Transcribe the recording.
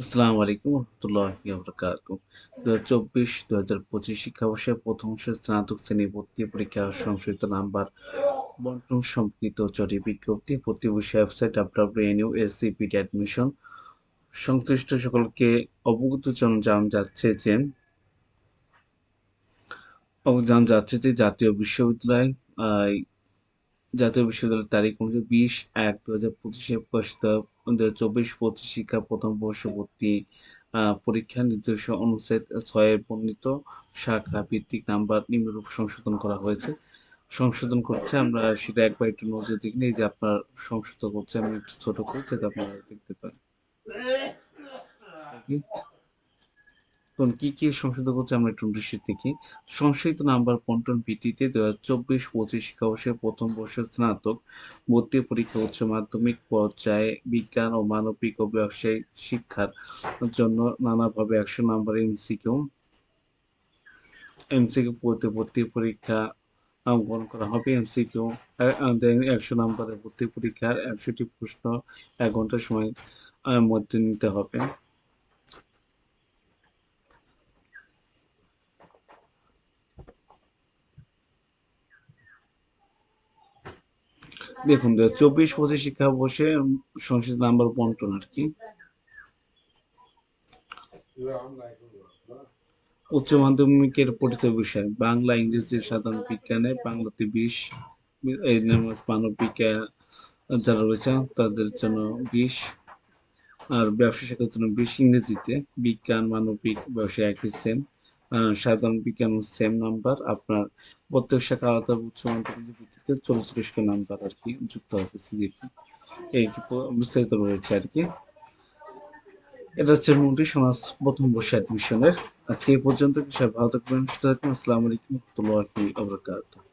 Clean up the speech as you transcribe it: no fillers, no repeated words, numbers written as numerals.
আসসালামু আলাইকুম রহমতুল্লাহি ওয়া বারাকাতুহু। ২০২৪-২০২৫ শিক্ষাবর্ষের প্রথম বর্ষের স্নাতক শ্রেণী ভর্তি পরীক্ষার সংশোধিত নাম্বার বন্টন সম্পর্কিত জরুরি বিজ্ঞপ্তি ভর্তি বিষয়ে ওয়েবসাইট www.nuacpt admission সংশ্লিষ্ট সকলকে অবগত জানানো যাচ্ছে যে জাতীয় বিশ্ববিদ্যালয় তারিখ অনুযায়ী ২০/১/২০২৫ প্রকাশিত ২০২৪-২৫ শিক্ষা প্রথম বর্ষ ভর্তি পরীক্ষা নির্দেশ অনুচ্ছেদ ৬ এর বর্ণিত শাখা ভিত্তিক নাম্বার নিম্নরূপ সংশোধন করা হয়েছে। সংশোধন করছে আমরা সেটা একবার একটু নজর দিক নিই যে আপনার সংশোধন করছে আমি একটু ছোট করে যাতে আপনারা দেখতে পারেন। কি কি সংশোধন করছে আমরা একটু দৃশ্যের দেখি। সংশোধিত নাম্বার বন্টন ভিত্তিতে ২০২৪-২৫ শিক্ষাবর্ষের প্রথম বর্ষের স্নাতক ভর্তি পরীক্ষা উচ্চ মাধ্যমিক পর্যায়ে বিজ্ঞান ও মানবিক ও ব্যবসায়িক শিক্ষার জন্য নানাভাবে ১০০ নাম্বার এমসিকিউ পড়তে ভর্তি পরীক্ষা গ্রহণ করা হবে। এমসিকিউ ১০০ নাম্বারের ভর্তি পরীক্ষার ১০০টি প্রশ্ন ১ ঘন্টা সময় মধ্যে নিতে হবে। দেখুন ২০২৪-২৫ শিক্ষাবর্ষে সংশোধিত নাম্বার বন্টন আর কি। উচ্চ মাধ্যমিকের পঠিত বিষয় বাংলা, ইংরেজি, সাধারণ বিজ্ঞানে বাংলাতে ২০, এই মানবিক যারা রয়েছে তাদের জন্য ২০, আর ব্যবসা শাখার জন্য ২০, ইংরেজিতে বিজ্ঞান, মানবিক, ব্যবসা একই সেম, সাধারণ বিজ্ঞান সেম নাম্বার। আপনার প্রত্যেক শাখা আলাদা উচ্চ মাধ্যমিকের ভিত্তিতে ৪০ করে নাম্বার আর কি যুক্ত হবে সিজিপি। এই বিস্তারিত রয়েছে আর কি। এটা হচ্ছে মোটামুটি সমাজ প্রথম বর্ষ অ্যাডমিশনের। আজকে এই পর্যন্ত। সবাই ভালো থাকবেন, সুস্থ থাকবেন। আসসালামু আলাইকুম ওয়া রাহমাতুল্লাহি ওয়া বারাকাতুহু।